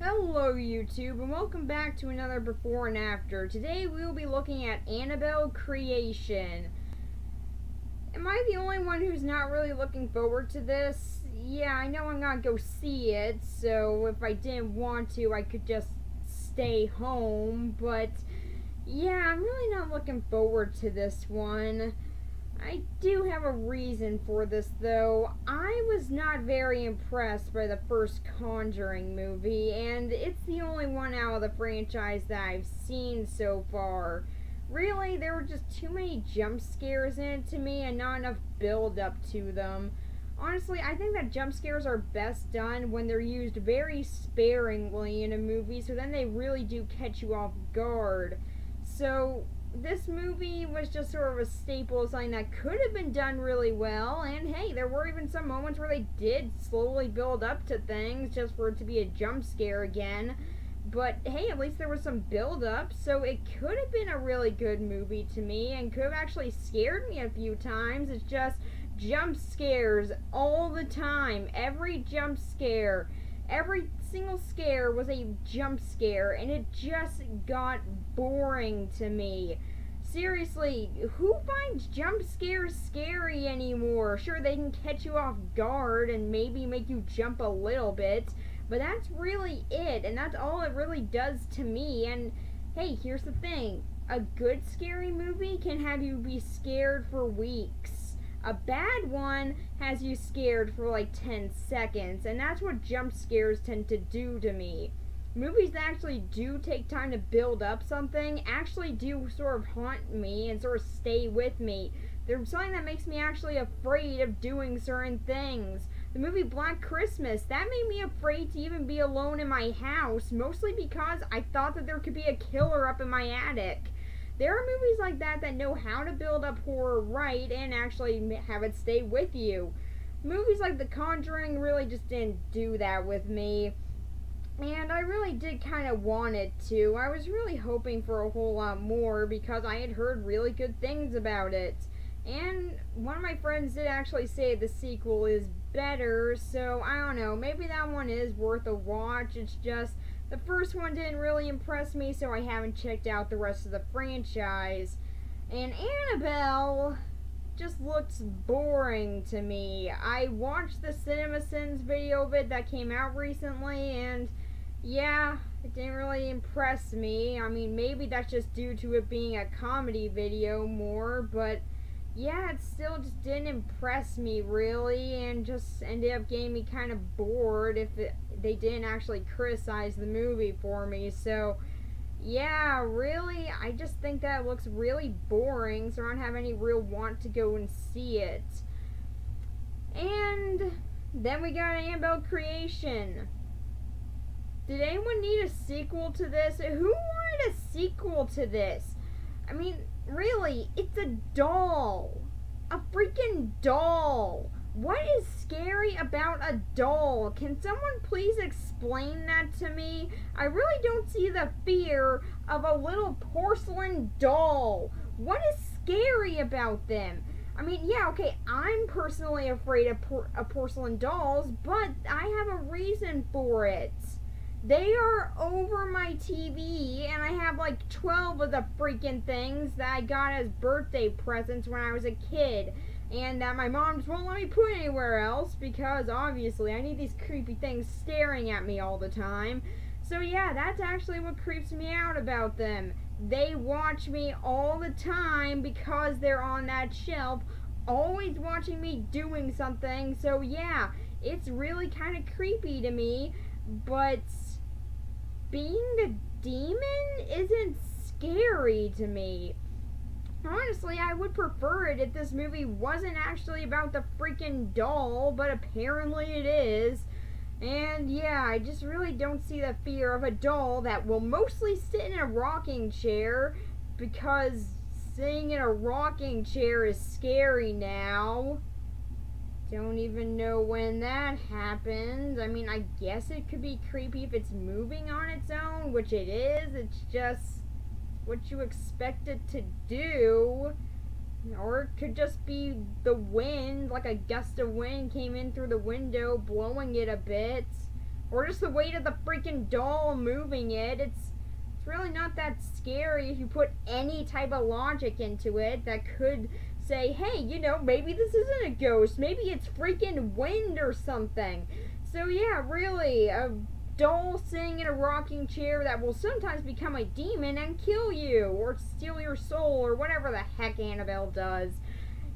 Hello YouTube and welcome back to another before and after. Today we will be looking at Annabelle Creation. Am I the only one who's not really looking forward to this? Yeah, I know I'm gonna go see it, so if I didn't want to I could just stay home, but yeah, I'm really not looking forward to this one. I do have a reason for this, though. I was not very impressed by the first Conjuring movie, and it's the only one out of the franchise that I've seen so far. Really, there were just too many jump scares in it to me and not enough build up to them. Honestly, I think that jump scares are best done when they're used very sparingly in a movie, so then they really do catch you off guard. So, this movie was just sort of a staple of something that could have been done really well, and hey, there were even some moments where they did slowly build up to things just for it to be a jump scare again. But hey, at least there was some build up, so it could have been a really good movie to me and could have actually scared me a few times. It's just jump scares all the time. Every jump scare, every single scare was a jump scare, and it just got boring to me. Seriously, who finds jump scares scary anymore? Sure, they can catch you off guard and maybe make you jump a little bit, but that's really it, and that's all it really does to me. And hey, here's the thing. A good scary movie can have you be scared for weeks. A bad one has you scared for like 10 seconds, and that's what jump scares tend to do to me. Movies that actually do take time to build up something actually do sort of haunt me and sort of stay with me. There's something that makes me actually afraid of doing certain things. The movie Black Christmas, that made me afraid to even be alone in my house, mostly because I thought that there could be a killer up in my attic. There are movies like that that know how to build up horror right and actually have it stay with you. Movies like The Conjuring really just didn't do that with me. And I really did kind of want it to. I was really hoping for a whole lot more because I had heard really good things about it. And one of my friends did actually say the sequel is better, so I don't know. Maybe that one is worth a watch. It's just the first one didn't really impress me, so I haven't checked out the rest of the franchise. And Annabelle just looks boring to me. I watched the CinemaSins video of it that came out recently, and yeah, it didn't really impress me. I mean, maybe that's just due to it being a comedy video more, but yeah, it still just didn't impress me really, and just ended up getting me kind of bored if they didn't actually criticize the movie for me. So yeah, really, I just think that it looks really boring, so I don't have any real want to go and see it. And then we got Annabelle Creation. Did anyone need a sequel to this? Who wanted a sequel to this? I mean, really, it's a doll. A freaking doll. What is scary about a doll? Can someone please explain that to me? I really don't see the fear of a little porcelain doll. What is scary about them? I mean, yeah, okay, I'm personally afraid of porcelain dolls, but I have a reason for it. They are over my TV, and I have like 12 of the freaking things that I got as birthday presents when I was a kid, and that my mom just won't let me put anywhere else because obviously I need these creepy things staring at me all the time. So yeah, that's actually what creeps me out about them. They watch me all the time because they're on that shelf, always watching me doing something. So yeah, it's really kind of creepy to me, but being the demon isn't scary to me. Honestly, I would prefer it if this movie wasn't actually about the freaking doll, but apparently it is. And yeah, I just really don't see the fear of a doll that will mostly sit in a rocking chair, because sitting in a rocking chair is scary now. Don't even know when that happens. I mean, I guess it could be creepy if it's moving on its own, which it is. It's just what you expect it to do. Or it could just be the wind, like a gust of wind came in through the window, blowing it a bit. or just the weight of the freaking doll moving it. It's really not that scary if you put any type of logic into it that could say, hey, you know, maybe this isn't a ghost, maybe it's freaking wind or something. So yeah, really, a doll sitting in a rocking chair that will sometimes become a demon and kill you, or steal your soul, or whatever the heck Annabelle does.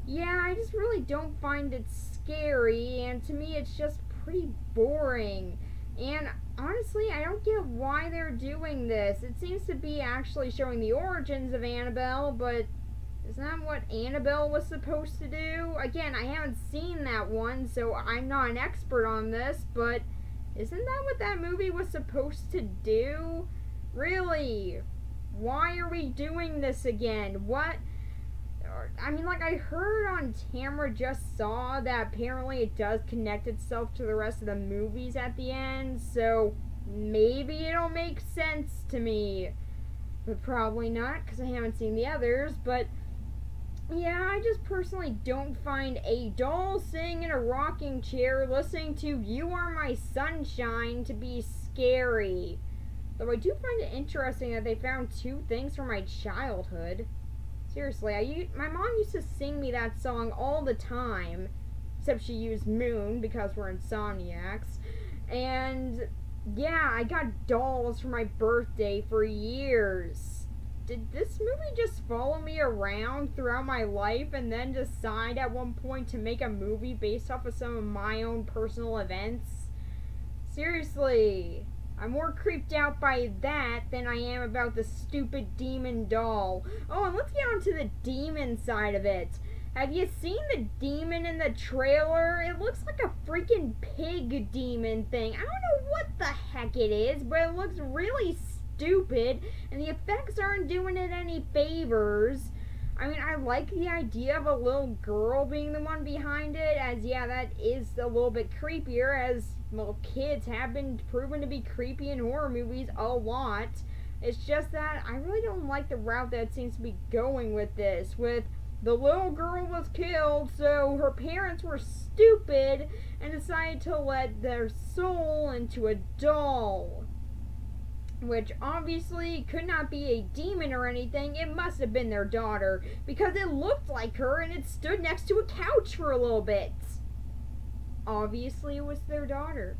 Yeah, I just really don't find it scary, and to me it's just pretty boring. And honestly, I don't get why they're doing this. It seems to be actually showing the origins of Annabelle, but isn't that what Annabelle was supposed to do? Again, I haven't seen that one, so I'm not an expert on this, but isn't that what that movie was supposed to do? Really? Why are we doing this again? What? I mean, like, I heard on Tamara Just Saw that apparently it does connect itself to the rest of the movies at the end, so maybe it'll make sense to me. But probably not, because I haven't seen the others, but yeah, I just personally don't find a doll sitting in a rocking chair listening to You Are My Sunshine to be scary. Though I do find it interesting that they found two things from my childhood. Seriously, my mom used to sing me that song all the time, except she used Moon because we're insomniacs. And yeah, I got dolls for my birthday for years. Did this movie just follow me around throughout my life and then decide at one point to make a movie based off of some of my own personal events? Seriously, I'm more creeped out by that than I am about the stupid demon doll. Oh, and let's get on to the demon side of it. Have you seen the demon in the trailer? It looks like a freaking pig demon thing. I don't know what the heck it is, but it looks really stupid, and the effects aren't doing it any favors. I mean, I like the idea of a little girl being the one behind it, as yeah, that is a little bit creepier, as well, kids have been proven to be creepy in horror movies a lot. It's just that I really don't like the route that it seems to be going with this, with the little girl was killed, so her parents were stupid and decided to let their soul into a doll. Which obviously could not be a demon or anything. It must have been their daughter, because it looked like her and it stood next to a couch for a little bit. Obviously it was their daughter.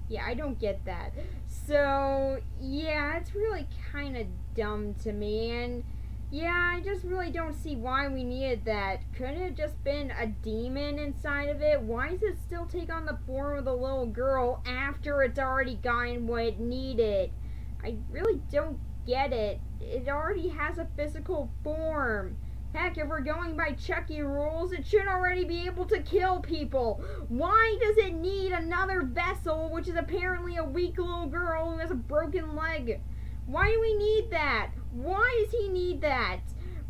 Yeah, I don't get that. So, yeah, it's really kind of dumb to me, and yeah, I just really don't see why we needed that. Couldn't it just been a demon inside of it? Why does it still take on the form of the little girl after it's already gotten what it needed? I really don't get it. It already has a physical form. Heck, if we're going by Chucky rules, it should already be able to kill people. Why does it need another vessel, which is apparently a weak little girl who has a broken leg? Why do we need that? Why does he need that?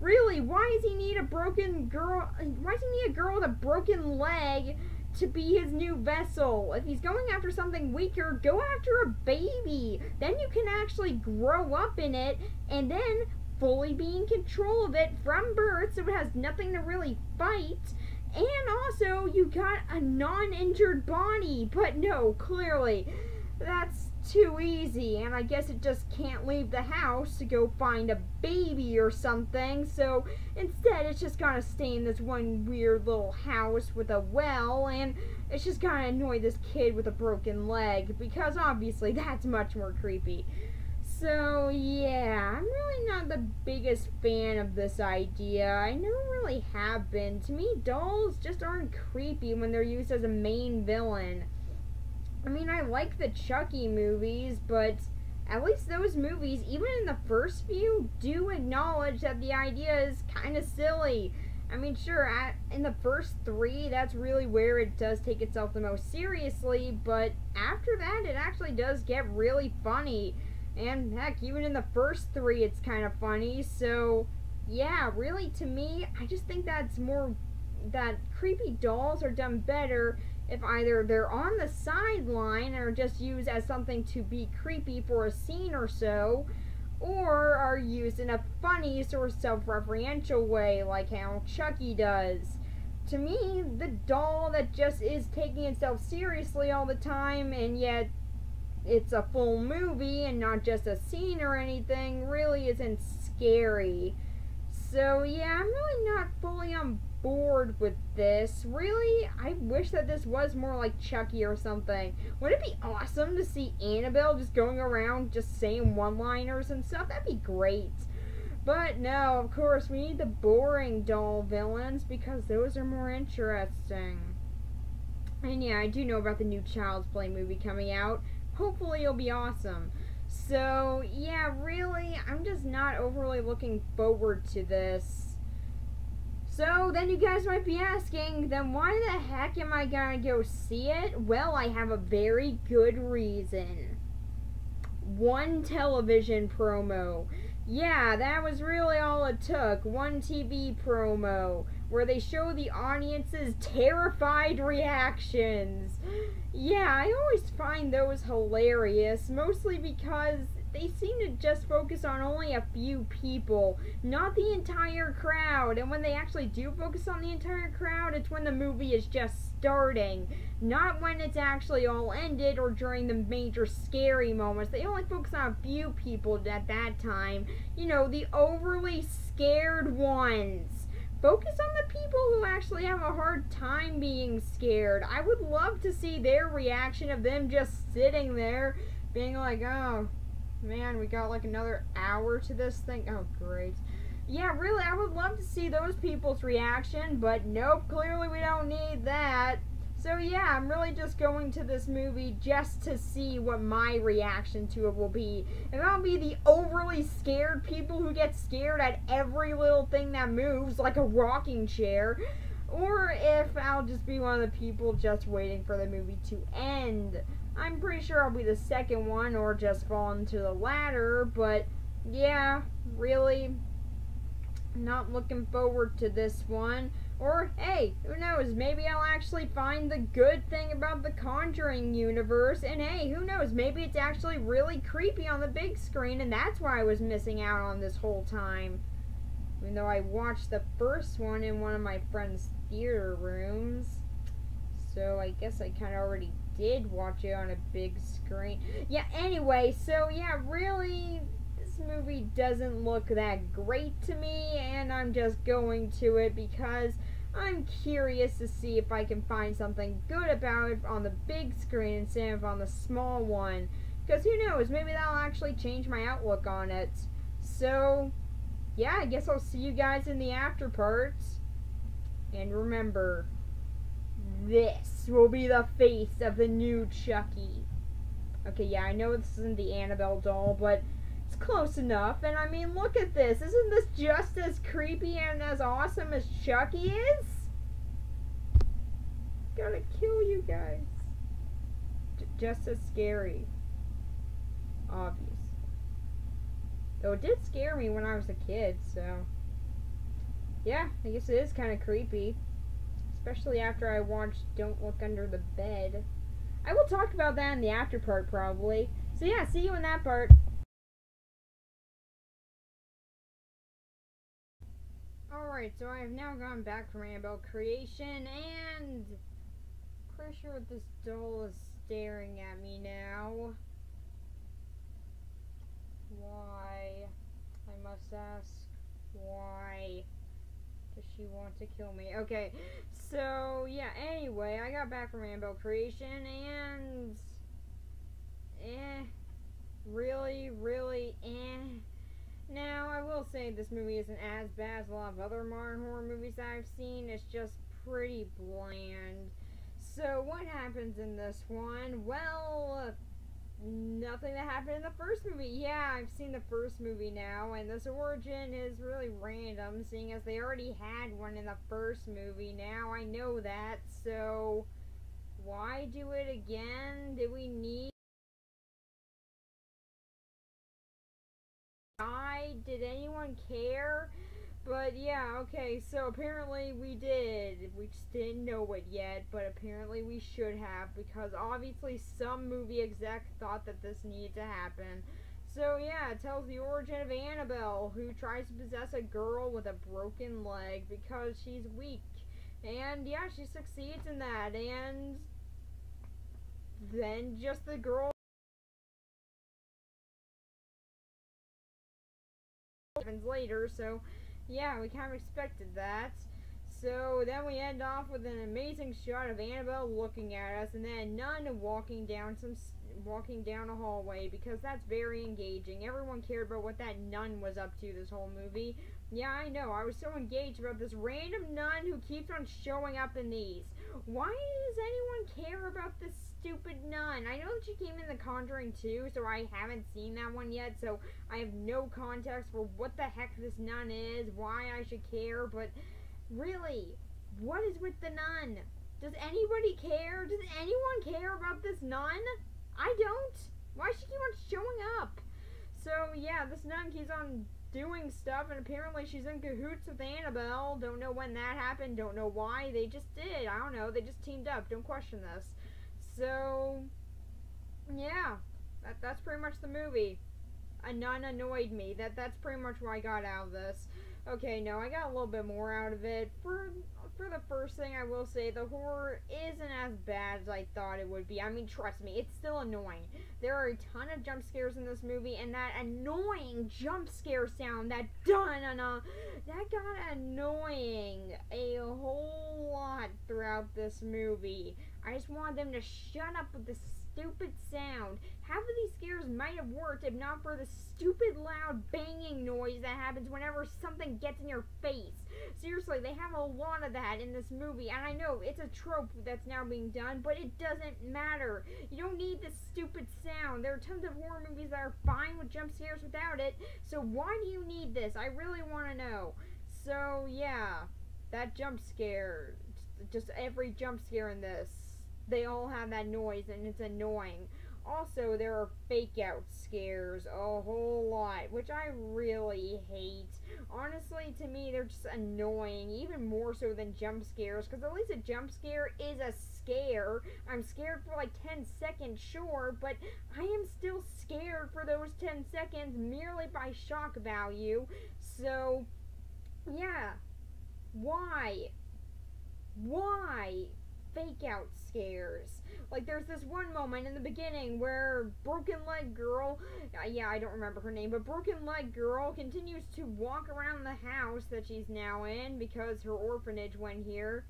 Really, why does he need a broken girl? Why does he need a girl with a broken leg to be his new vessel? If he's going after something weaker, go after a baby. Then you can actually grow up in it and then fully be in control of it from birth, so it has nothing to really fight. And also, you got a non-injured body. But no, clearly, that's too easy, and I guess it just can't leave the house to go find a baby or something, so instead it's just gotta stay in this one weird little house with a well, and it's just gonna annoy this kid with a broken leg, because obviously that's much more creepy. So yeah, I'm really not the biggest fan of this idea. I never really have been. To me, dolls just aren't creepy when they're used as a main villain. I mean, I like the Chucky movies, but at least those movies, even in the first few, do acknowledge that the idea is kind of silly. I mean, sure, in the first three, that's really where it does take itself the most seriously, but after that, it actually does get really funny. And heck, even in the first three, it's kind of funny, so yeah, really, to me, I just think that creepy dolls are done better if either they're on the sideline or just used as something to be creepy for a scene or so, or are used in a funny sort of self-referential way like how Chucky does. to me, the doll that just is taking itself seriously all the time, and yet it's a full movie and not just a scene or anything, really isn't scary. So yeah, I'm really not fully on board with this. Really, I wish that this was more like Chucky or something. Would it be awesome to see Annabelle just going around just saying one-liners and stuff? That'd be great. But no, of course, we need the boring doll villains because those are more interesting. And yeah, I do know about the new Child's Play movie coming out. Hopefully it'll be awesome. So, yeah, really, I'm just not overly looking forward to this. So, then you guys might be asking, then why the heck am I gonna go see it? Well, I have a very good reason. One television promo. Yeah, that was really all it took. One TV promo where they show the audience's terrified reactions. Yeah, I always find those hilarious, mostly because they seem to just focus on only a few people, not the entire crowd. And when they actually do focus on the entire crowd, it's when the movie is just starting, not when it's actually all ended or during the major scary moments. They only focus on a few people at that time. You know, the overly scared ones. Focus on the people who actually have a hard time being scared. I would love to see their reaction of them just sitting there being like, oh, man, we got like another hour to this thing. Oh, great. Yeah, really, I would love to see those people's reaction, but nope, clearly we don't need that. So yeah, I'm really just going to this movie just to see what my reaction to it will be. And I'll be the overly scared people who get scared at every little thing that moves, like a rocking chair. Or if I'll just be one of the people just waiting for the movie to end. I'm pretty sure I'll be the second one or just fall into the latter, but yeah, really not looking forward to this one. Or, hey, who knows, maybe I'll actually find the good thing about the Conjuring universe, and hey, who knows, maybe it's actually really creepy on the big screen, and that's why I was missing out on this whole time. Even though I watched the first one in one of my friend's theater rooms. So I guess I kind of already did watch it on a big screen. Yeah, anyway, so yeah, really, this movie doesn't look that great to me, and I'm just going to it because I'm curious to see if I can find something good about it on the big screen instead of on the small one. Because who knows, maybe that'll actually change my outlook on it. So, yeah, I guess I'll see you guys in the after parts. And remember, this will be the face of the new Chucky. Okay, yeah, I know this isn't the Annabelle doll, but it's close enough. And I mean, look at this. Isn't this just as creepy and as awesome as Chucky is? Gotta kill you guys. Just as scary. Obvious. Though it did scare me when I was a kid, so yeah, I guess it is kind of creepy. Especially after I watched Don't Look Under the Bed. I will talk about that in the after part, probably. So yeah, see you in that part. Alright, so I have now gone back from Annabelle Creation, and pretty sure this doll is staring at me now. Why? I must ask, why does she want to kill me? Okay, so yeah, anyway, I got back from Annabelle Creation, and really, Now, I will say this movie isn't as bad as a lot of other modern horror movies I've seen. It's just pretty bland. So, what happens in this one? Well, nothing that happened in the first movie. Yeah, I've seen the first movie now, and this origin is really random, seeing as they already had one in the first movie. Now I know that, so why do it again? Did we need... Did anyone care? But yeah, okay, so apparently we did. We just didn't know it yet, but apparently we should have, because obviously some movie exec thought that this needed to happen. So yeah, it tells the origin of Annabelle, who tries to possess a girl with a broken leg because she's weak. And yeah, she succeeds in that, and then just the girl happens later, so yeah, we kind of expected that. So then we end off with an amazing shot of Annabelle looking at us, and then a nun walking down a hallway, because that's very engaging. Everyone cared about what that nun was up to this whole movie. Yeah, I know. I was so engaged about this random nun who keeps on showing up in these. Why does anyone care about this stupid nun? I know that she came in The Conjuring 2, so I haven't seen that one yet, so I have no context for what the heck this nun is, why I should care, but really, what is with the nun? Does anybody care? Does anyone care about this nun? I don't. Why does she keep on showing up? So yeah, this nun keeps on doing stuff, and apparently she's in cahoots with Annabelle. Don't know when that happened, don't know why. They just did. I don't know. They just teamed up. Don't question this. So yeah, that's pretty much the movie. A nun annoyed me. That's pretty much what I got out of this. Okay, no, I got a little bit more out of it. For the first thing, I will say the horror isn't as bad as I thought it would be. I mean, trust me, it's still annoying. There are a ton of jump scares in this movie, and that annoying jump scare sound, that dun-na-na, that got annoying a whole lot throughout this movie. I just wanted them to shut up with this stupid sound. Half of these scares might have worked if not for the stupid loud banging noise that happens whenever something gets in your face. Seriously, they have a lot of that in this movie, and I know it's a trope that's now being done, but it doesn't matter. You don't need this stupid sound. There are tons of horror movies that are fine with jump scares without it, so why do you need this? I really want to know. So yeah, that jump scare, just every jump scare in this, they all have that noise, and it's annoying. Also, there are fake out scares a whole lot, which I really hate. Honestly, to me, they're just annoying, even more so than jump scares, because at least a jump scare is a scare. I'm scared for like 10 seconds, sure, but I am still scared for those 10 seconds merely by shock value. So, yeah. Why? Why fake out scares? Like, there's this one moment in the beginning where Broken Leg Girl, yeah, I don't remember her name, but Broken Leg Girl continues to walk around the house that she's now in because her orphanage went here.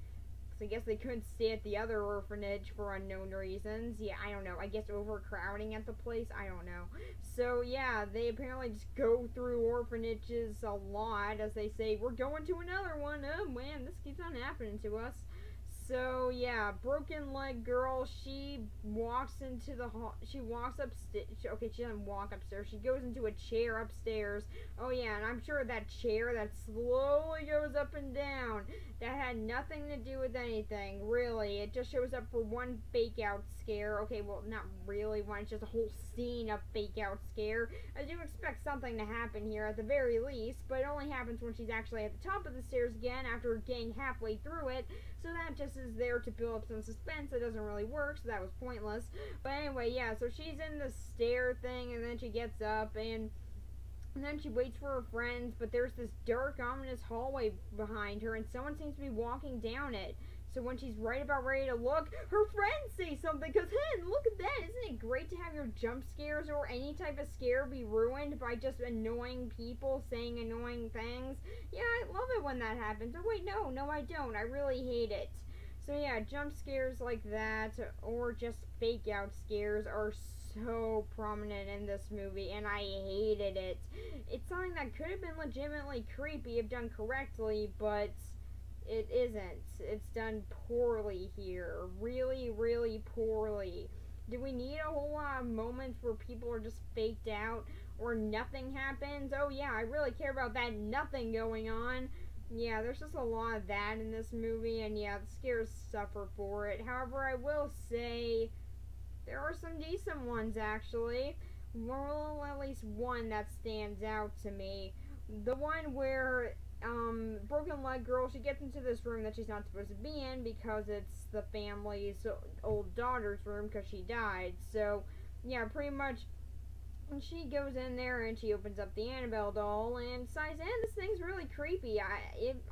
So I guess they couldn't stay at the other orphanage for unknown reasons. Yeah, I don't know. I guess overcrowding at the place. I don't know. So yeah, they apparently just go through orphanages a lot as they say, we're going to another one. Oh man, this keeps on happening to us. So yeah, Broken Leg Girl, she walks into the hall. She walks upstairs. Okay, she doesn't walk upstairs. She goes into a chair upstairs. Oh yeah, and I'm sure that chair that slowly goes up and down, that had nothing to do with anything, really. It just shows up for one fake out scare. Okay, well, not really one. It's just a whole scene of fake out scare. I do expect something to happen here at the very least, but it only happens when she's actually at the top of the stairs again after getting halfway through it. So that just is there to build up some suspense. It doesn't really work, so that was pointless. But anyway, yeah, so she's in the stair thing, and then she gets up, and then she waits for her friends, but there's this dark, ominous hallway behind her, and someone seems to be walking down it. So when she's right about ready to look, her friends say something, because, hey, look at that. Isn't it great to have your jump scares or any type of scare be ruined by just annoying people saying annoying things? Yeah, I love it when that happens. Oh, wait, no, I don't. I really hate it. So yeah, jump scares like that, or just fake out scares, are so prominent in this movie, and I hated it. It's something that could have been legitimately creepy if done correctly, but it isn't. It's done poorly here. Really, really poorly. Do we need a whole lot of moments where people are just faked out or nothing happens? Oh yeah, I really care about that nothing going on. Yeah, there's just a lot of that in this movie, and yeah, the scares suffer for it. However, I will say there are some decent ones, actually. Well, at least one that stands out to me. The one where Broken Leg Girl, she gets into this room that she's not supposed to be in because it's the family's old daughter's room because she died. So, yeah, pretty much And she goes in there and she opens up the Annabelle doll and decides, this thing's really creepy. It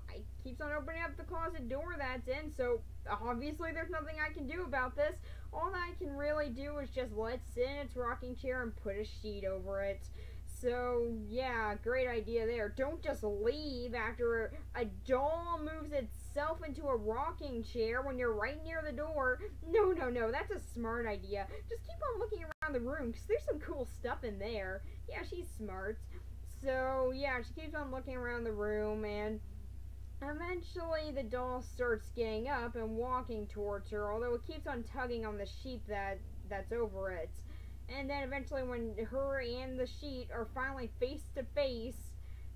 keeps on opening up the closet door that's in, so obviously there's nothing I can do about this. All that I can really do is just let it sit in its rocking chair and put a sheet over it. So, yeah, great idea there. Don't just leave after a doll moves itself into a rocking chair when you're right near the door. No, that's a smart idea. Just keep on looking around the room because there's some cool stuff in there. Yeah, she's smart. So, yeah, she keeps on looking around the room, and eventually the doll starts getting up and walking towards her, although it keeps on tugging on the sheet that's over it. And then eventually when her and the sheet are finally face to face,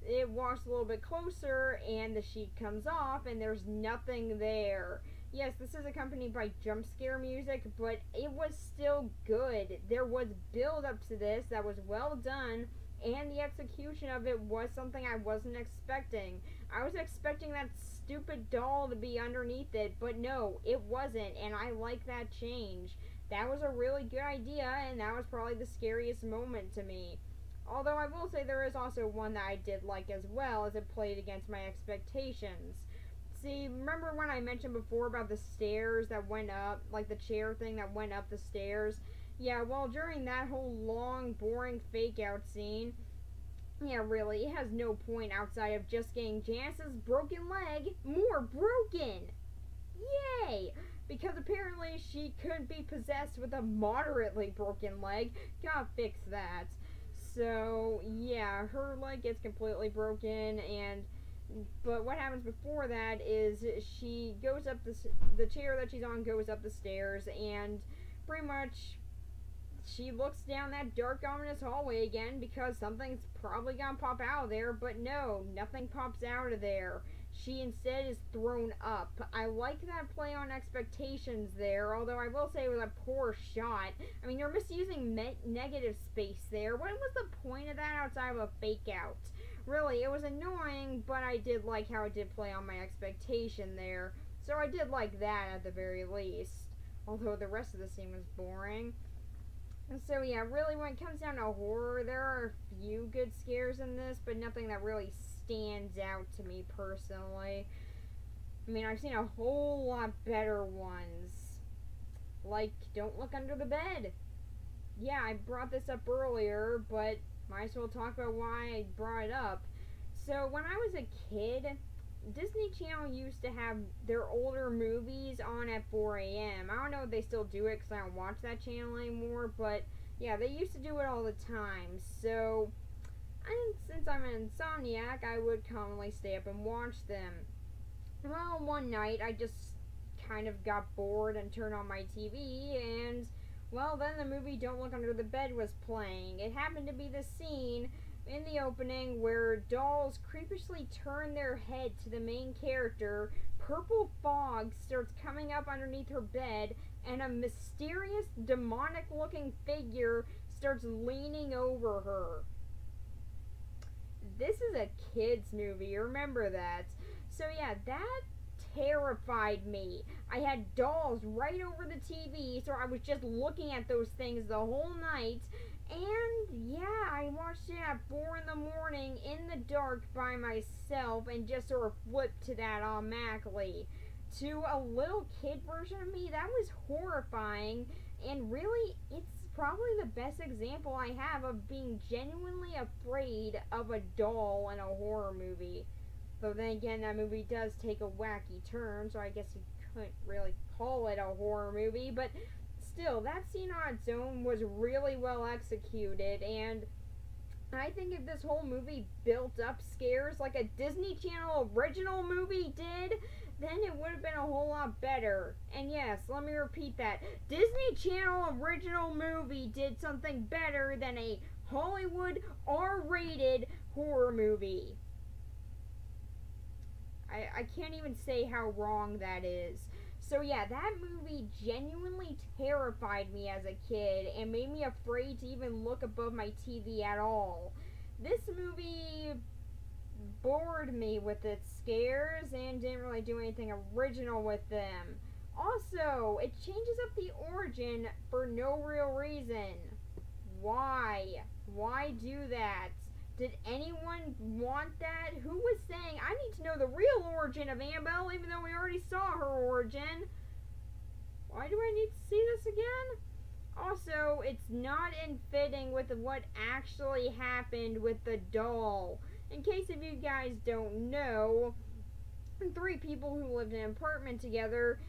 it walks a little bit closer and the sheet comes off and there's nothing there. Yes, this is accompanied by jump scare music, but it was still good. There was build up to this that was well done, and the execution of it was something I wasn't expecting. I was expecting that stupid doll to be underneath it, but no, it wasn't, and I like that change. That was a really good idea, and that was probably the scariest moment to me. Although I will say there is also one that I did like as well, as it played against my expectations. See, remember when I mentioned before about the stairs that went up, like the chair thing that went up the stairs? Yeah, well, during that whole long, boring fake-out scene, yeah, really, it has no point outside of just getting Janice's broken leg more broken. Yay! Because apparently she could be possessed with a moderately broken leg. Gotta fix that. So, yeah, her leg gets completely broken, but what happens before that is she goes up the chair that she's on goes up the stairs, and pretty much she looks down that dark, ominous hallway again because something's probably gonna pop out of there, but no, nothing pops out of there. She instead is thrown up. I like that play on expectations there, although I will say it was a poor shot. I mean, you're misusing negative space there. What was the point of that outside of a fake out? Really, it was annoying, but I did like how it did play on my expectation there. So I did like that at the very least. Although the rest of the scene was boring. And so yeah, really when it comes down to horror, there are a few good scares in this, but nothing that really stands out to me personally. I mean, I've seen a whole lot better ones. Like, Don't Look Under the Bed. Yeah, I brought this up earlier, but might as well talk about why I brought it up. So, when I was a kid, Disney Channel used to have their older movies on at 4 a.m. I don't know if they still do it because I don't watch that channel anymore, but yeah, they used to do it all the time. So, since I'm an insomniac, I would commonly stay up and watch them. Well, one night I just kind of got bored and turned on my TV, and well, then the movie Don't Look Under the Bed was playing. It happened to be the scene in the opening where dolls creepishly turn their head to the main character, purple fog starts coming up underneath her bed, and a mysterious demonic looking figure starts leaning over her. This is a kid's movie, remember that. So yeah, that terrified me. I had dolls right over the TV, so I was just looking at those things the whole night. And yeah, I watched it at 4 in the morning in the dark by myself and just sort of flipped to that automatically. To a little kid version of me, that was horrifying, and really, it's probably the best example I have of being genuinely afraid of a doll in a horror movie. Though then again, that movie does take a wacky turn, so I guess you couldn't really call it a horror movie, but still, that scene on its own was really well executed, and I think if this whole movie built up scares like a Disney Channel original movie did, then it would have been a whole lot better. And yes, let me repeat that. Disney Channel original movie did something better than a Hollywood R-rated horror movie. I can't even say how wrong that is. So yeah, that movie genuinely terrified me as a kid and made me afraid to even look above my TV at all. This movie bored me with its scares and didn't really do anything original with them. Also, it changes up the origin for no real reason. Why? Why do that? Did anyone want that? Who was saying, I need to know the real origin of Annabelle, even though we already saw her origin? Why do I need to see this again? Also, it's not in fitting with what actually happened with the doll. In case if you guys don't know, three people who lived in an apartment together,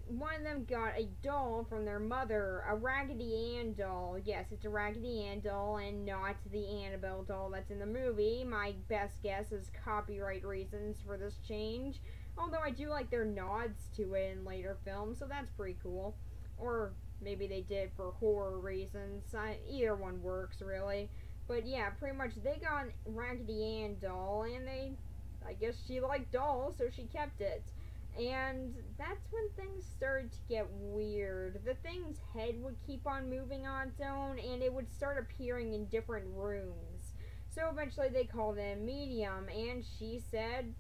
one of them got a doll from their mother, a Raggedy Ann doll. Yes, it's a Raggedy Ann doll and not the Annabelle doll that's in the movie. My best guess is copyright reasons for this change. Although I do like their nods to it in later films, so that's pretty cool. Or maybe they did for horror reasons. Either one works, really. But yeah, pretty much they got a Raggedy Ann doll, and I guess she liked dolls, so she kept it. And that's when things started to get weird. The thing's head would keep on moving on its own, and it would start appearing in different rooms. So eventually they called in a medium, and she said,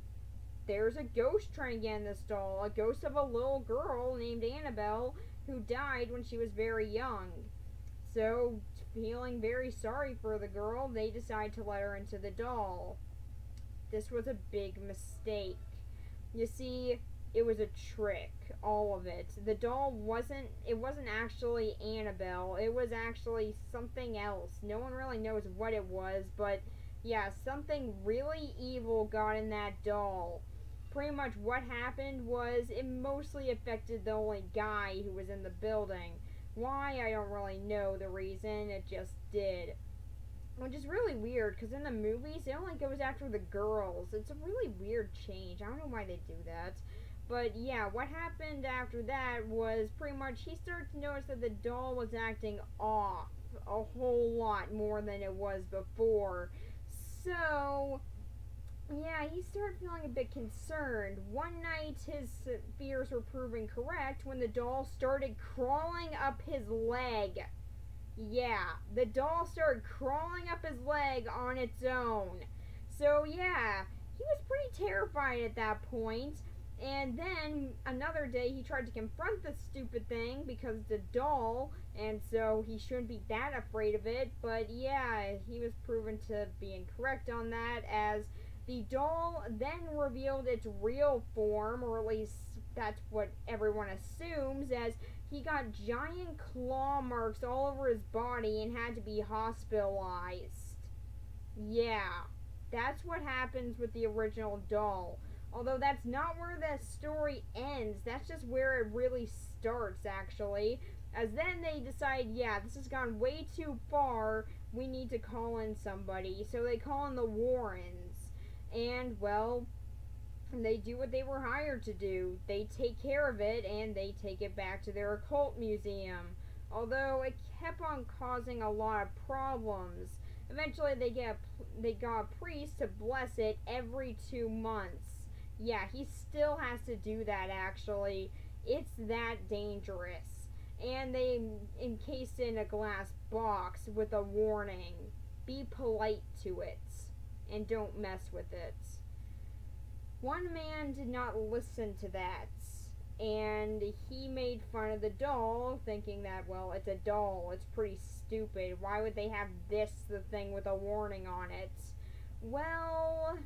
there's a ghost trying to get in this doll. A ghost of a little girl named Annabelle who died when she was very young. So, feeling very sorry for the girl, they decided to let her into the doll. This was a big mistake. You see, it was a trick, all of it. The doll wasn't actually Annabelle. It was actually something else. No one really knows what it was, but yeah, something really evil got in that doll. Pretty much what happened was it mostly affected the only guy who was in the building. Why, I don't really know the reason, it just did. Which is really weird, because in the movies, it only goes after the girls. It's a really weird change. I don't know why they do that. But yeah, what happened after that was pretty much he started to notice that the doll was acting off a whole lot more than it was before. So, yeah, he started feeling a bit concerned. One night, his fears were proven correct when the doll started crawling up his leg. Yeah, the doll started crawling up his leg on its own. So yeah, he was pretty terrified at that point. And then another day he tried to confront the stupid thing because it's a doll, and so he shouldn't be that afraid of it. But yeah, he was proven to be incorrect on that, as the doll then revealed its real form, or at least that's what everyone assumes, as he got giant claw marks all over his body and had to be hospitalized. Yeah, that's what happens with the original doll. Although that's not where the story ends, that's just where it really starts, actually. As then they decide, yeah, this has gone way too far, we need to call in somebody. So they call in the Warrens. And, well, they do what they were hired to do. They take care of it, and they take it back to their occult museum. Although it kept on causing a lot of problems. Eventually they got a priest to bless it every 2 months. Yeah, he still has to do that, actually. It's that dangerous. And they encased it in a glass box with a warning. Be polite to it, and don't mess with it. One man did not listen to that, and he made fun of the doll, thinking that, well, it's a doll, it's pretty stupid. Why would they have the thing with a warning on it? Well,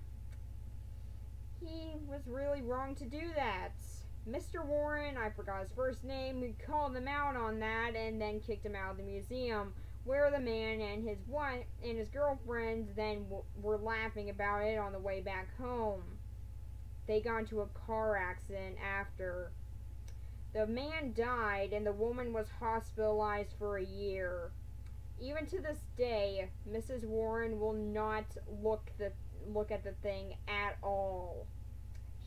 he was really wrong to do that. Mr. Warren, I forgot his first name, we called him out on that and then kicked him out of the museum, where the man and his wife and his girlfriend then were laughing about it on the way back home. They got into a car accident after. The man died and the woman was hospitalized for a year. Even to this day, Mrs. Warren will not look at the thing at all.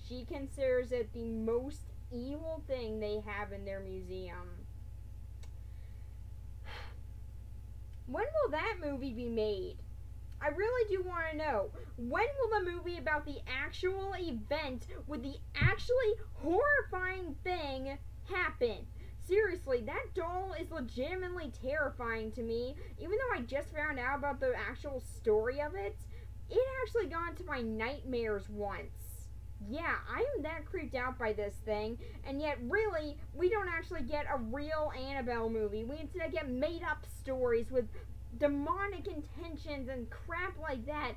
She considers it the most evil thing they have in their museum. When will that movie be made? I really do want to know. When will the movie about the actual event with the actually horrifying thing happen? Seriously, that doll is legitimately terrifying to me. Even though I just found out about the actual story of it, it actually got into my nightmares once. Yeah, I am that creeped out by this thing, and yet really, we don't actually get a real Annabelle movie. We instead get made up stories with demonic intentions and crap like that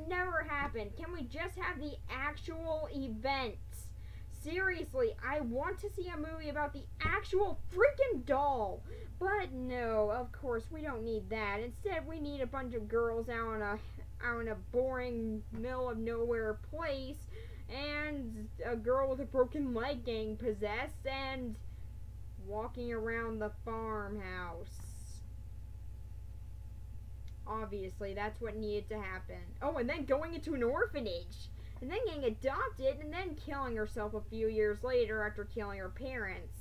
never happened. Can we just have the actual events? Seriously, I want to see a movie about the actual freaking doll. But no, of course, we don't need that. Instead, we need a bunch of girls out in a boring, middle of nowhere place, and a girl with a broken leg getting possessed, and walking around the farmhouse. Obviously, that's what needed to happen. Oh, and then going into an orphanage, and then getting adopted, and then killing herself a few years later after killing her parents.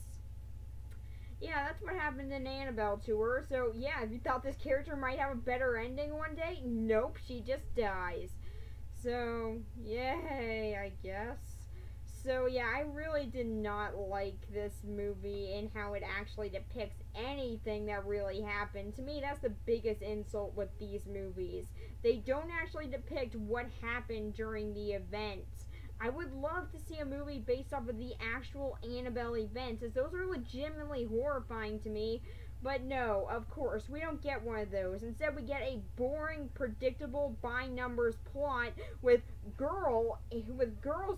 Yeah, that's what happened in Annabelle to her. So, yeah, if you thought this character might have a better ending one day, nope, she just dies. So, yay, I guess. So, yeah, I really did not like this movie and how it actually depicts anything that really happened. To me, that's the biggest insult with these movies. They don't actually depict what happened during the events. I would love to see a movie based off of the actual Annabelle events, as those are legitimately horrifying to me. But no, of course, we don't get one of those. Instead, we get a boring, predictable, by numbers plot with girls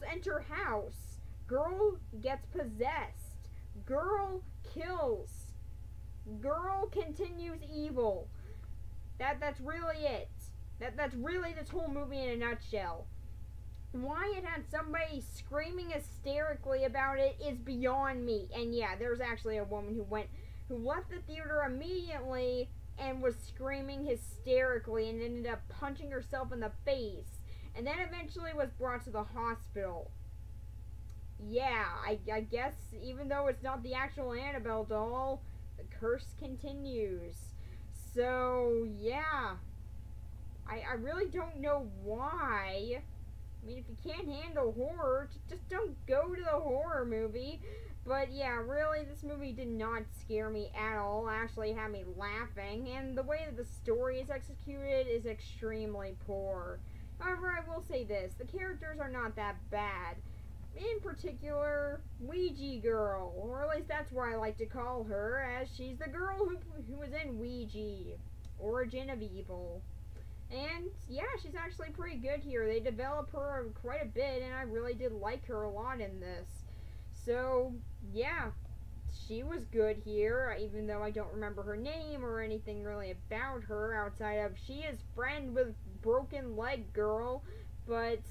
enter house, girl gets possessed, girl kills, girl continues evil. That's really it. That's really this whole movie in a nutshell. Why it had somebody screaming hysterically about it is beyond me. And yeah, there's actually a woman who left the theater immediately and was screaming hysterically and ended up punching herself in the face, and then eventually was brought to the hospital. Yeah, I guess even though it's not the actual Annabelle doll, the curse continues. So yeah, I really don't know why. I mean, if you can't handle horror, just don't go to the horror movie. But yeah, really, this movie did not scare me at all. It actually had me laughing, and the way that the story is executed is extremely poor. However, I will say this, the characters are not that bad. In particular, Ouija Girl, or at least that's what I like to call her, as she's the girl who was in Ouija, Origin of Evil. And yeah, she's actually pretty good here. They develop her quite a bit, and I really did like her a lot in this. So yeah, she was good here, even though I don't remember her name or anything really about her outside of she is friend with broken leg girl. But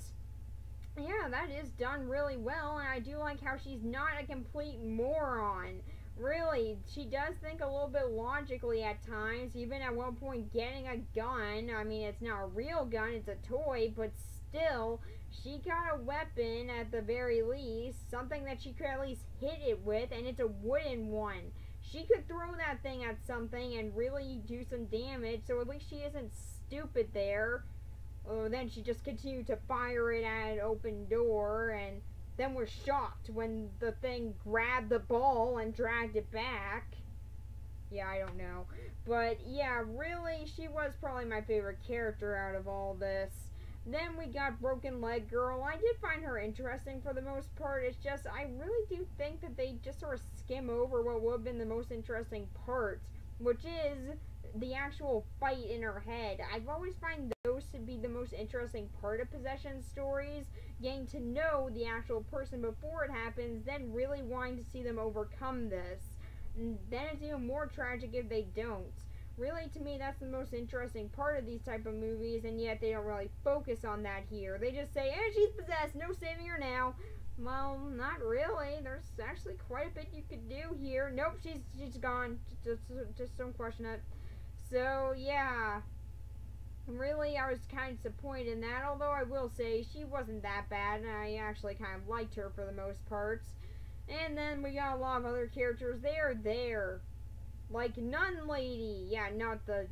yeah, that is done really well, and I do like how she's not a complete moron. Really, she does think a little bit logically at times, even at one point getting a gun. I mean, it's not a real gun, it's a toy, but still, she got a weapon at the very least, something that she could at least hit it with, and it's a wooden one. She could throw that thing at something and really do some damage, so at least she isn't stupid there. Then she just continued to fire it at an open door, and then was shocked when the thing grabbed the ball and dragged it back. Yeah, I don't know. But yeah, really, she was probably my favorite character out of all this. Then we got Broken Leg Girl. I did find her interesting for the most part. It's just, I really do think that they just sort of skim over what would have been the most interesting part, which is the actual fight in her head. I've always find those to be the most interesting part of possession stories, getting to know the actual person before it happens, then really wanting to see them overcome this. And then it's even more tragic if they don't. Really, to me, that's the most interesting part of these type of movies, and yet they don't really focus on that here. They just say, she's possessed, no saving her now. Well, not really. There's actually quite a bit you could do here. Nope, she's gone. Just don't question it. So, yeah. Really, I was kind of disappointed in that, although I will say she wasn't that bad, and I actually kind of liked her for the most parts. And then we got a lot of other characters. They are there. Like Nun Lady. Yeah, not the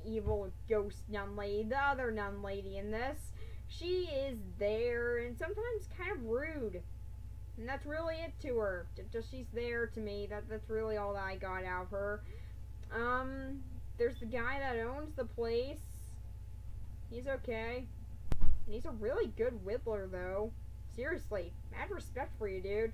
evil ghost Nun Lady. The other Nun Lady in this. She is there, and sometimes kind of rude. And that's really it to her. Just she's there to me. That's really all that I got out of her. There's the guy that owns the place. He's okay. And he's a really good whittler, though. seriously, mad respect for you, dude.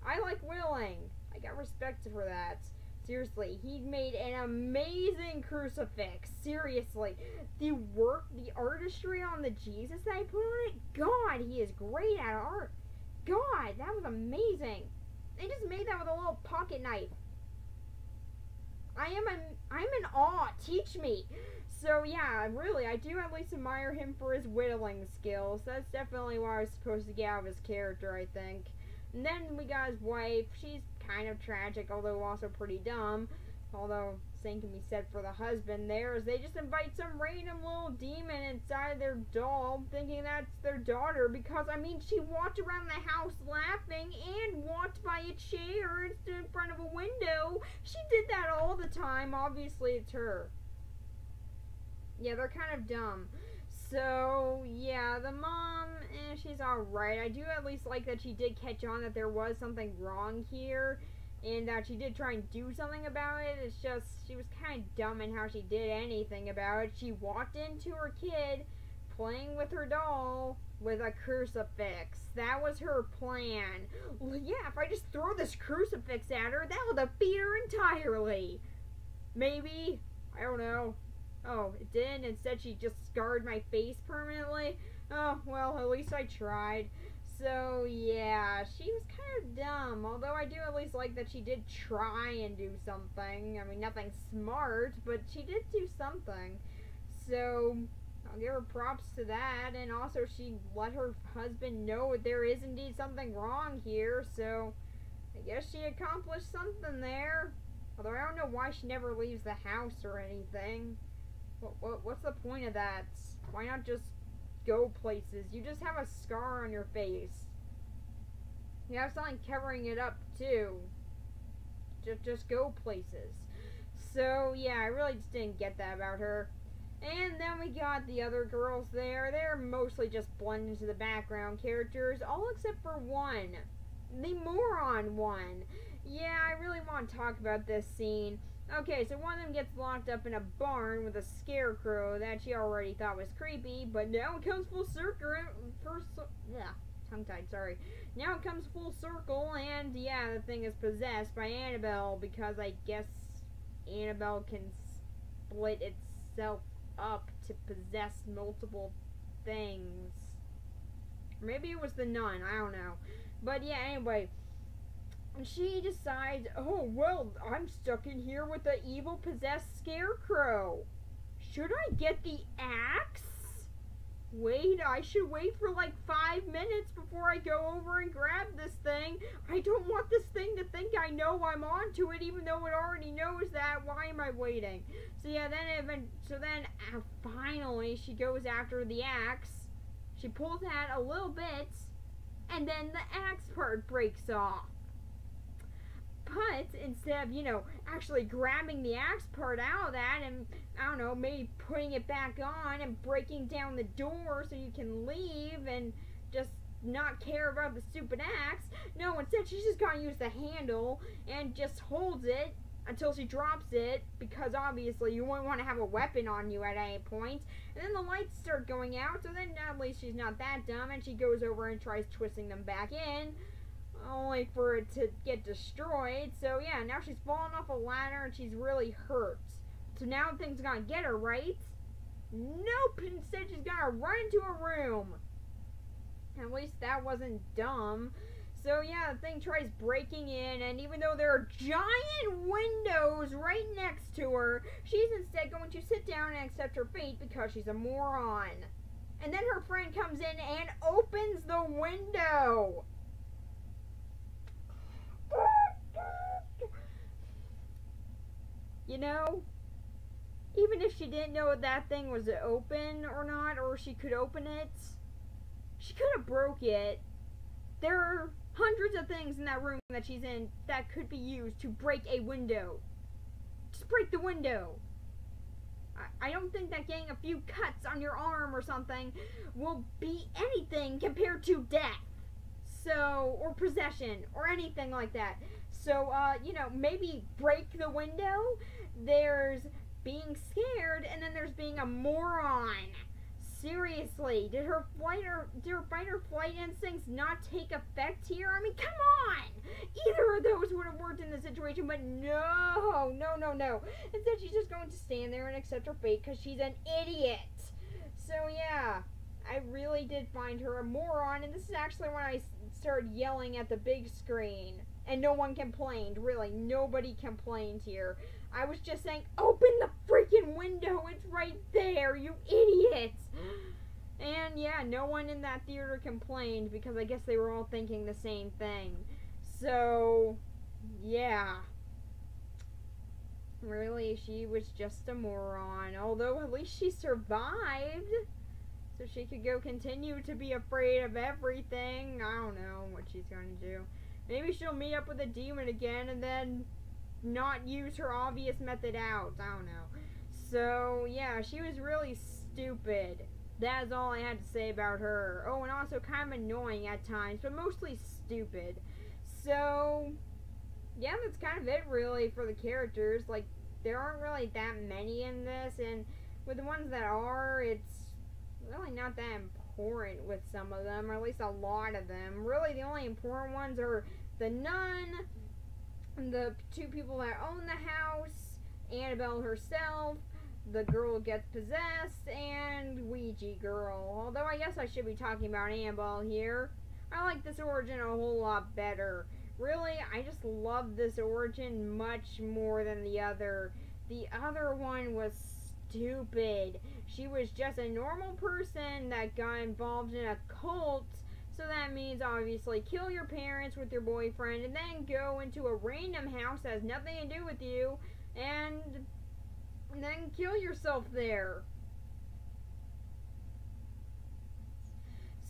I like whittling. I got respect for that. Seriously, he made an amazing crucifix. Seriously, the work, the artistry on the Jesus that he put on it, God, he is great at art. God, that was amazing. They just made that with a little pocket knife. I'm in awe. Teach me. So yeah, really, I do at least admire him for his whittling skills. That's definitely what I was supposed to get out of his character, I think. And then we got his wife. She's kind of tragic, although also pretty dumb. Although, same can be said for the husband there, as they just invite some random little demon inside their doll, thinking that's their daughter, because, I mean, she walked around the house laughing and walked by a chair and stood in front of a window. She did that all the time. Obviously, it's her. Yeah, they're kind of dumb. So, yeah, the mom, she's alright. I do at least like that she did catch on that there was something wrong here, and that she did try and do something about it. It's just, she was kind of dumb in how she did anything about it. She walked into her kid playing with her doll with a crucifix. That was her plan. Well, yeah, if I just throw this crucifix at her, that will defeat her entirely. Maybe. I don't know. Oh, it didn't. Instead, she just scarred my face permanently. Oh, well, at least I tried. So, yeah, she was kind of dumb. Although I do at least like that she did try and do something. I mean, nothing smart, but she did do something. So, I'll give her props to that. And also, she let her husband know that there is indeed something wrong here. So, I guess she accomplished something there. Although I don't know why she never leaves the house or anything. What's the point of that? Why not just go places? You just have a scar on your face. You have something covering it up too. Just go places. So yeah, I really just didn't get that about her. And then we got the other girls there. They're mostly just blend into the background characters, all except for one. The moron one. Yeah, I really want to talk about this scene. Okay, so one of them gets locked up in a barn with a scarecrow that she already thought was creepy, but now it comes full circle. Tongue-tied, sorry. Now it comes full circle, and yeah, the thing is possessed by Annabelle, because I guess Annabelle can split itself up to possess multiple things. Maybe it was the nun, I don't know. But yeah, anyway. She decides, oh, well, I'm stuck in here with the evil possessed scarecrow. Should I get the axe? Wait, I should wait for like 5 minutes before I go over and grab this thing. I don't want this thing to think I know I'm onto it, even though it already knows that. Why am I waiting? So yeah, then finally she goes after the axe. She pulls that a little bit, and then the axe part breaks off. But instead of, actually grabbing the axe part out of that and, I don't know, maybe putting it back on and breaking down the door so you can leave and just not care about the stupid axe, no, instead she's just gonna use the handle and just holds it until she drops it, because obviously you wouldn't want to have a weapon on you at any point. And then the lights start going out, so then at least she's not that dumb, and she goes over and tries twisting them back in, only for it to get destroyed. So yeah, now she's fallen off a ladder and she's really hurt. So now things gonna get her, right? Nope, instead she's gonna run into a room. At least that wasn't dumb. So yeah, the thing tries breaking in, and even though there are giant windows right next to her, she's instead going to sit down and accept her fate because she's a moron. And then her friend comes in and opens the window. Even if she didn't know if that thing was open or not, or she could open it, she could have broke it. There are hundreds of things in that room that she's in that could be used to break a window. Just break the window. I don't think that getting a few cuts on your arm or something will be anything compared to death. So, or possession, or anything like that. So, maybe break the window. There's being scared, and then there's being a moron. seriously, did her fight or flight instincts not take effect here? I mean, come on! Either of those would have worked in this situation, but no. Instead, she's just going to stand there and accept her fate because she's an idiot. So yeah, I really did find her a moron, and this is actually when I started yelling at the big screen. And no one complained, really. Nobody complained here. I was just saying, open the freaking window! It's right there, you idiots! And yeah, no one in that theater complained because I guess they were all thinking the same thing. So, yeah. Really, she was just a moron. Although at least she survived. So she could go continue to be afraid of everything. I don't know what she's going to do. Maybe she'll meet up with a demon again and then not use her obvious method out. I don't know. So, yeah, she was really stupid. That's all I had to say about her. Oh, and also kind of annoying at times, but mostly stupid. So, yeah, that's kind of it, really, for the characters. Like, there aren't really that many in this, and with the ones that are, it's really not that important with some of them, or at least a lot of them. Really, the only important ones are the nun, the two people that own the house, Annabelle herself, the girl who gets possessed, and Ouija girl. Although I guess I should be talking about Annabelle here. I like this origin a whole lot better. Really, I just love this origin much more than the other. The other one was stupid. She was just a normal person that got involved in a cult. So that means, obviously, kill your parents with your boyfriend and then go into a random house that has nothing to do with you and then kill yourself there.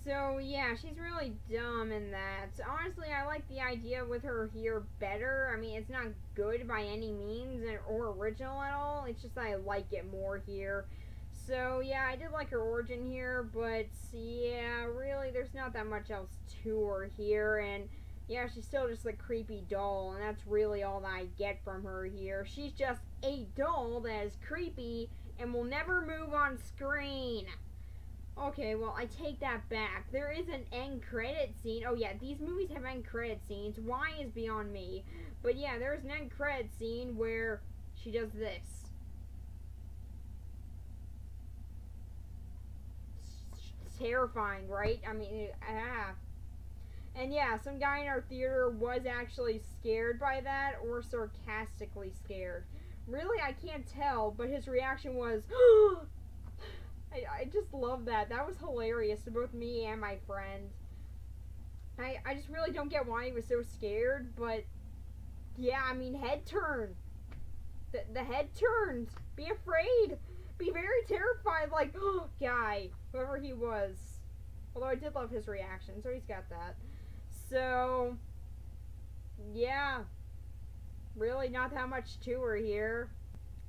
So, yeah, she's really dumb in that. Honestly, I like the idea with her here better. I mean, it's not good by any means or original at all. It's just that I like it more here. So, yeah, I did like her origin here, but, yeah, really, there's not that much else to her here, and, yeah, she's still just a creepy doll, and that's really all that I get from her here. She's just a doll that is creepy and will never move on screen. Okay, well, I take that back. There is an end credit scene. Oh, yeah, these movies have end credit scenes. Why is beyond me. But, yeah, there's an end credit scene where she does this. Terrifying, right? I mean, And yeah, some guy in our theater was actually scared by that or sarcastically scared. Really, I can't tell, but his reaction was, I just love that. That was hilarious to both me and my friend. I just really don't get why he was so scared, but yeah, I mean, head turn. The head turned. Be afraid. Be very terrified, like, oh, guy, whoever he was. Although I did love his reaction, so he's got that. So, yeah. Really not that much to her here.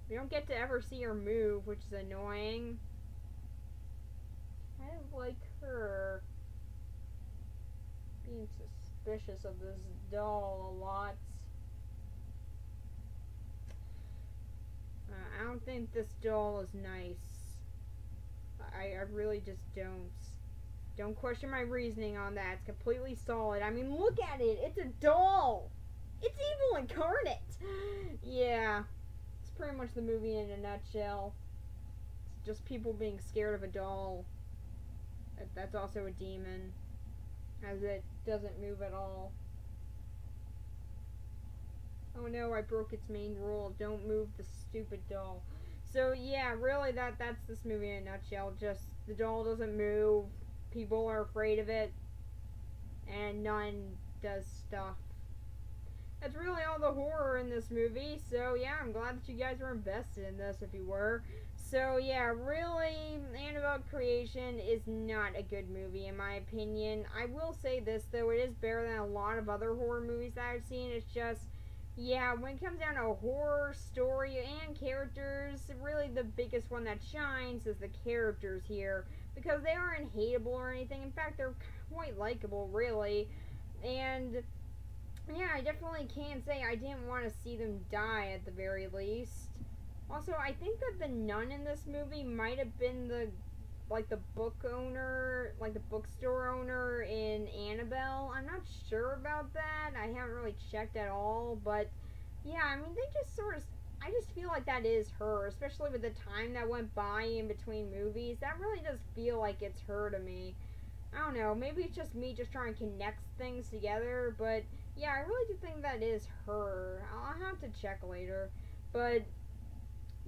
We don't get to ever see her move, which is annoying. I don't like her being suspicious of this doll a lot. I don't think this doll is nice. I really just don't. Don't question my reasoning on that. It's completely solid. I mean, look at it. It's a doll. It's evil incarnate. Yeah. It's pretty much the movie in a nutshell. It's just people being scared of a doll. That's also a demon, as it doesn't move at all. Oh no, I broke its main rule. Don't move the stupid doll. So yeah, really that's this movie in a nutshell. Just the doll doesn't move, people are afraid of it, and none does stuff. That's really all the horror in this movie. So yeah, I'm glad that you guys were invested in this if you were. So yeah, really, Annabelle Creation is not a good movie in my opinion. I will say this though, it is better than a lot of other horror movies that I've seen. It's just, yeah, when it comes down to horror, story, and characters, really the biggest one that shines is the characters here. Because they aren't hateable or anything. In fact, they're quite likable, really. And yeah, I definitely can say I didn't want to see them die at the very least. Also, I think that the nun in this movie might have been the like the book owner, like the bookstore owner in Annabelle. I'm not sure about that. I haven't really checked at all, but yeah, I mean, they just sort of, I just feel like that is her, especially with the time that went by in between movies. That really does feel like it's her to me. I don't know, maybe it's just me just trying to connect things together, but yeah, I really do think that is her. I'll have to check later, but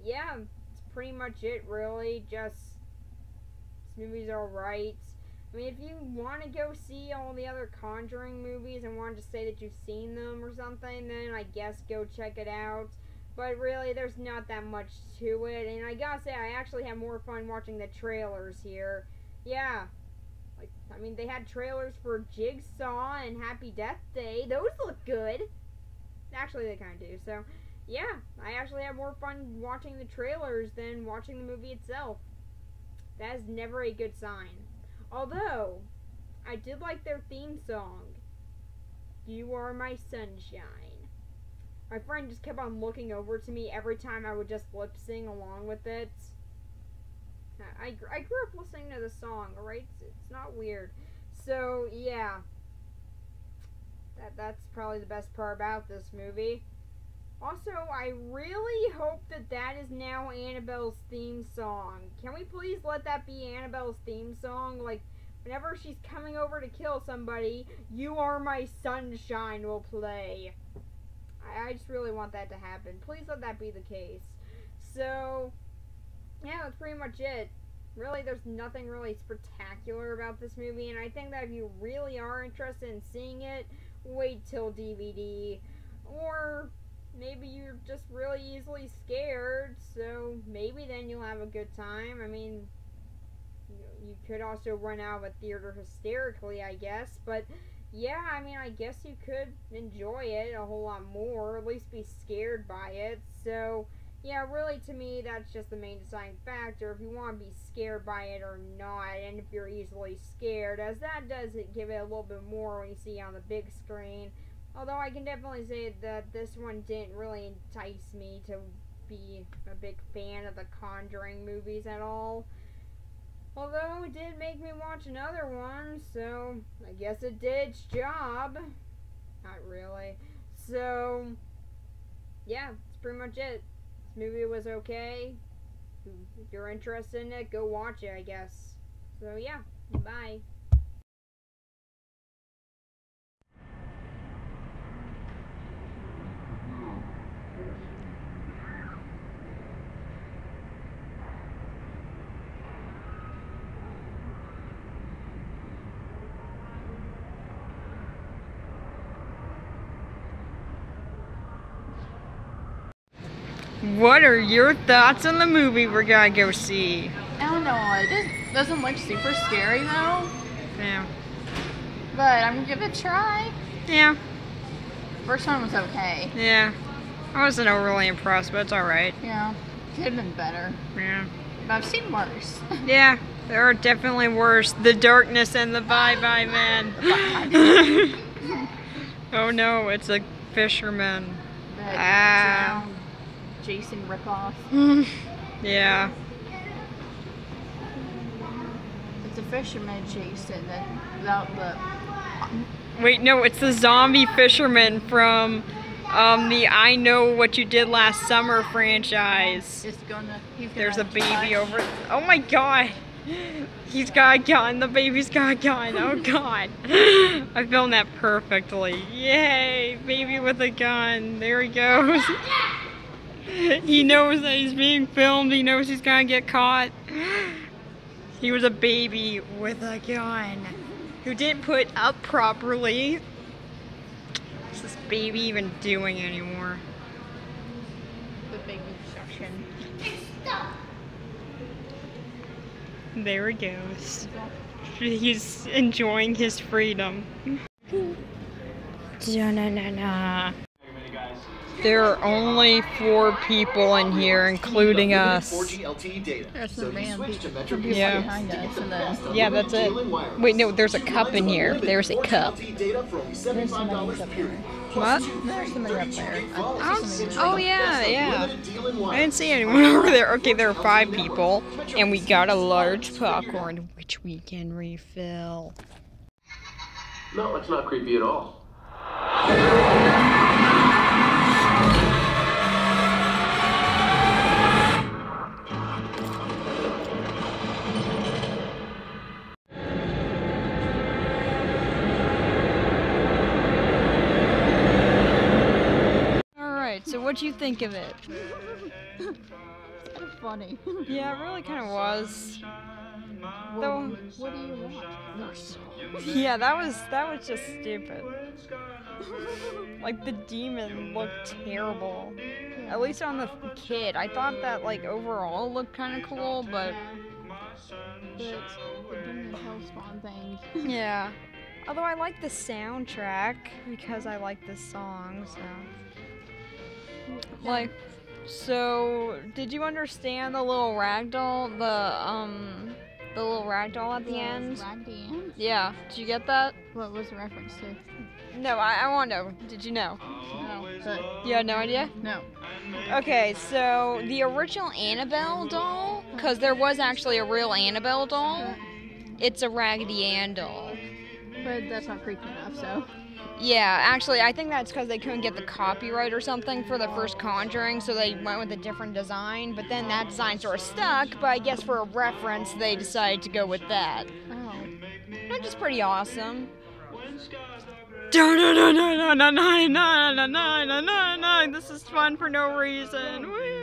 yeah, it's pretty much it, really. Just, this movie's alright. I mean, if you want to go see all the other Conjuring movies and want to say that you've seen them or something, then I guess go check it out. But really, there's not that much to it, and I gotta say, I actually had more fun watching the trailers here. Yeah. Like, I mean, they had trailers for Jigsaw and Happy Death Day. Those look good. Actually, they kind of do. So, yeah, I actually had more fun watching the trailers than watching the movie itself. That is never a good sign. Although, I did like their theme song. You Are My Sunshine. My friend just kept on looking over to me every time I would just lip sing along with it. I grew up listening to the song, alright? It's not weird. So, yeah. That's probably the best part about this movie. Also, I really hope that that is now Annabelle's theme song. Can we please let that be Annabelle's theme song? Like, whenever she's coming over to kill somebody, You Are My Sunshine will play. I just really want that to happen. Please let that be the case. So, yeah, that's pretty much it. Really, there's nothing really spectacular about this movie, and I think that if you really are interested in seeing it, wait till DVD. Or maybe you're just really easily scared, so maybe then you'll have a good time. I mean, you could also run out of a theater hysterically, I guess, but yeah, I mean, I guess you could enjoy it a whole lot more, or at least be scared by it. So yeah, really, to me, that's just the main deciding factor, if you want to be scared by it or not, and if you're easily scared, as that does give it a little bit more when you see it on the big screen. Although I can definitely say that this one didn't really entice me to be a big fan of the Conjuring movies at all. Although it did make me watch another one, so I guess it did its job. Not really. So, yeah, that's pretty much it. This movie was okay. If you're interested in it, go watch it, I guess. So, yeah, bye. What are your thoughts on the movie we're gonna go see? I don't know, it doesn't look super scary though. Yeah. But I'm gonna give it a try. Yeah. First one was okay. Yeah. I wasn't overly impressed, but it's alright. Yeah. Could have been better. Yeah. But I've seen worse. Yeah, there are definitely worse. The darkness and the bye-bye man. Oh no, it's a fisherman. Jason ripoff. Yeah. It's a fisherman Jason without the... Wait, no, it's the zombie fisherman from the I Know What You Did Last Summer franchise. There's a baby over... Oh my god! He's got a gun. The baby's got a gun. Oh god. I filmed that perfectly. Yay! Baby with a gun. There he goes. He knows that he's being filmed. He knows he's gonna get caught. He was a baby with a gun who didn't put up properly. What's this baby even doing anymore? The baby section. There he goes. He's enjoying his freedom. Da-na-na-na. There are only 4 people in here, including us. There's some random people Yeah. behind us, and then Yeah, that's it. Wait, no, there's a cup in here. There's a cup. there's somebody up there. What? There's somebody up there. Oh yeah, yeah. I didn't see anyone over there. Okay, there are 5 people, and we got a large popcorn, which we can refill. No, it's not creepy at all. Alright, so what'd you think of it? It's kind of funny. Yeah, it really kind of was. Though, What do you want? More salt. yeah, that was just stupid. Like, the demon looked terrible. At least on the kid. I thought that, like, overall looked kind of cool, but The demon hellspawn thing. yeah. Although I like the soundtrack because I like this song, so. Like, so did you understand the little ragdoll? The little ragdoll at the end? Raggedy Ann? Yeah. Did you get that? What was the reference to? No, I want to know. Did you know? No, but You had no idea? no. Okay, so the original Annabelle doll, because there was actually a real Annabelle doll, it's a Raggedy Ann doll. But that's not creepy enough, so. Yeah, actually, I think that's because they couldn't get the copyright or something for the first Conjuring, so they went with a different design. But then that design sort of stuck, but I guess for a reference, they decided to go with that. Oh. Which is pretty awesome. This is fun for no reason. Woo!